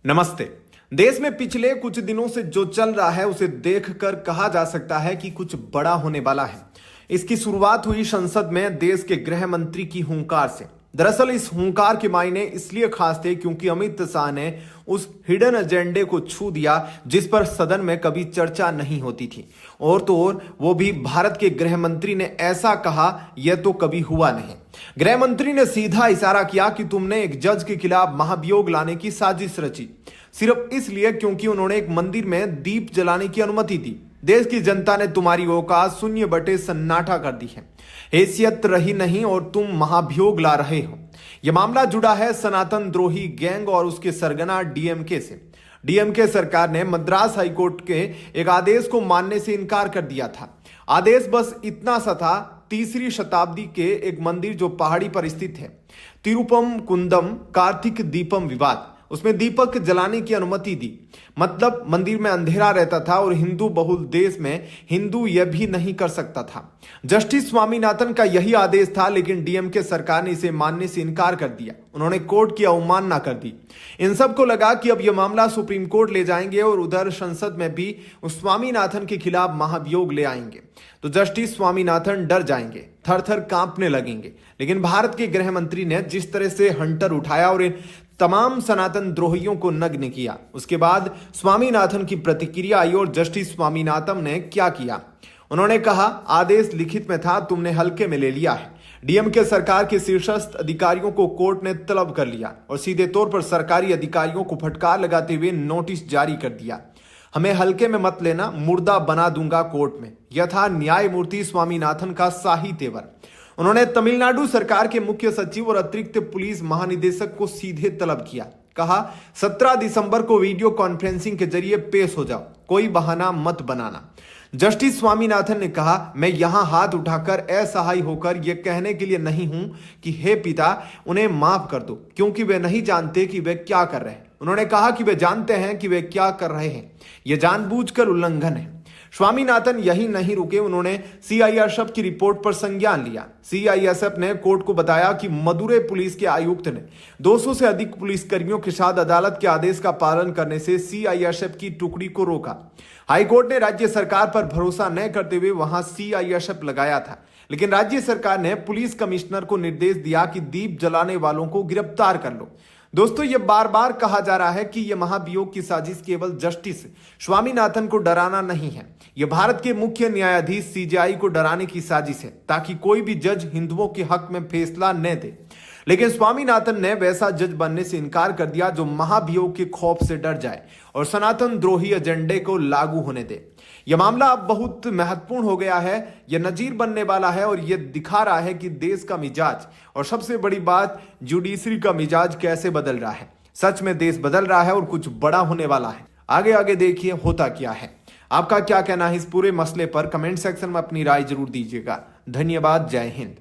नमस्ते। देश में पिछले कुछ दिनों से जो चल रहा है उसे देखकर कहा जा सकता है कि कुछ बड़ा होने वाला है। इसकी शुरुआत हुई संसद में देश के गृह मंत्री की हुंकार से। दरअसल इस हुंकार के मायने इसलिए खास थे क्योंकि अमित शाह ने उस हिडन एजेंडे को छू दिया जिस पर सदन में कभी चर्चा नहीं होती थी। और तो और वो भी भारत के गृह मंत्री ने ऐसा कहा, यह तो कभी हुआ नहीं। गृह मंत्री ने सीधा इशारा किया कि तुमने एक जज के खिलाफ महाभियोग लाने की साजिश रची, सिर्फ इसलिए क्योंकि उन्होंने एक मंदिर में दीप जलाने की अनुमति दी। देश की जनता ने तुम्हारी औकात शून्य बटे सन्नाटा कर दी है, हैसियत रही नहीं और तुम महाभियोग ला रहे हो। यह मामला जुड़ा है सनातन द्रोही गैंग और उसके सरगना डीएमके से। डीएमके सरकार ने मद्रास हाईकोर्ट के एक आदेश को मानने से इनकार कर दिया था। आदेश बस इतना सा था, तीसरी शताब्दी के एक मंदिर जो पहाड़ी पर स्थित है, तिरुपम कुंदम कार्तिक दीपम विवाद, उसमें दीपक जलाने की अनुमति दी। मतलब मंदिर में अंधेरा रहता था और हिंदू बहुल देश में हिंदू यह भी नहीं कर सकता था। जस्टिस स्वामीनाथन का यही आदेश था, लेकिन डीएमके सरकार ने इसे मानने से इनकार कर दिया। उन्होंने कोर्ट की अवमानना कर दी। इन सबको लगा कि अब यह मामला सुप्रीम कोर्ट ले जाएंगे और उधर संसद में भी उस स्वामीनाथन के खिलाफ महाभियोग ले आएंगे तो जस्टिस स्वामीनाथन डर जाएंगे, थर थर कांपने लगेंगे। लेकिन भारत के गृह मंत्री ने जिस तरह से हंटर उठाया और इन तमाम सनातन द्रोहियों को नग्न किया, उसके बाद स्वामीनाथन की प्रतिक्रिया आई और जस्टिस स्वामीनाथन ने क्या किया, उन्होंने कहा आदेश लिखित में था, तुमने हल्के में ले लिया है। डीएमके सरकार के शीर्षस्थ अधिकारियों को कोर्ट ने तलब कर लिया और सीधे तौर पर सरकारी अधिकारियों को फटकार लगाते हुए नोटिस जारी कर दिया, हमें हल्के में मत लेना, मुर्दा बना दूंगा कोर्ट में। यह था न्यायमूर्ति स्वामीनाथन का शाही तेवर। उन्होंने तमिलनाडु सरकार के मुख्य सचिव और अतिरिक्त पुलिस महानिदेशक को सीधे तलब किया, कहा 17 दिसंबर को वीडियो कॉन्फ्रेंसिंग के जरिए पेश हो जाओ, कोई बहाना मत बनाना। जस्टिस स्वामीनाथन ने कहा, मैं यहां हाथ उठाकर असहाय होकर यह कहने के लिए नहीं हूं कि हे पिता उन्हें माफ कर दो, क्योंकि वे नहीं जानते कि वे क्या कर रहे हैं। उन्होंने कहा कि वे जानते हैं कि वे क्या कर रहे हैं, यह जानबूझकर उल्लंघन है। स्वामीनाथन यही नहीं रुके, उन्होंने सीआईएसएफ की रिपोर्ट पर संज्ञान लिया। सीआईएसएफ ने कोर्ट को बताया कि मदुरै पुलिस के आयुक्त ने 200 से अधिक पुलिसकर्मियों के साथ अदालत के आदेश का पालन करने से सीआईएसएफ की टुकड़ी को रोका। हाईकोर्ट ने राज्य सरकार पर भरोसा न करते हुए वहां सीआईएसएफ लगाया था, लेकिन राज्य सरकार ने पुलिस कमिश्नर को निर्देश दिया कि दीप जलाने वालों को गिरफ्तार कर लो। दोस्तों, यह बार बार कहा जा रहा है कि यह महाभियोग की साजिश केवल जस्टिस स्वामीनाथन को डराना नहीं है, यह भारत के मुख्य न्यायाधीश सीजेआई को डराने की साजिश है, ताकि कोई भी जज हिंदुओं के हक में फैसला न दे। लेकिन स्वामीनाथन ने वैसा जज बनने से इनकार कर दिया जो महाभियोग के खौफ से डर जाए और सनातन द्रोही एजेंडे को लागू होने दे। यह मामला अब बहुत महत्वपूर्ण हो गया है, यह नजीर बनने वाला है और यह दिखा रहा है कि देश का मिजाज और सबसे बड़ी बात जुडिशरी का मिजाज कैसे बदल रहा है। सच में देश बदल रहा है और कुछ बड़ा होने वाला है। आगे आगे देखिए होता क्या है। आपका क्या कहना है इस पूरे मसले पर? कमेंट सेक्शन में अपनी राय जरूर दीजिएगा। धन्यवाद। जय हिंद।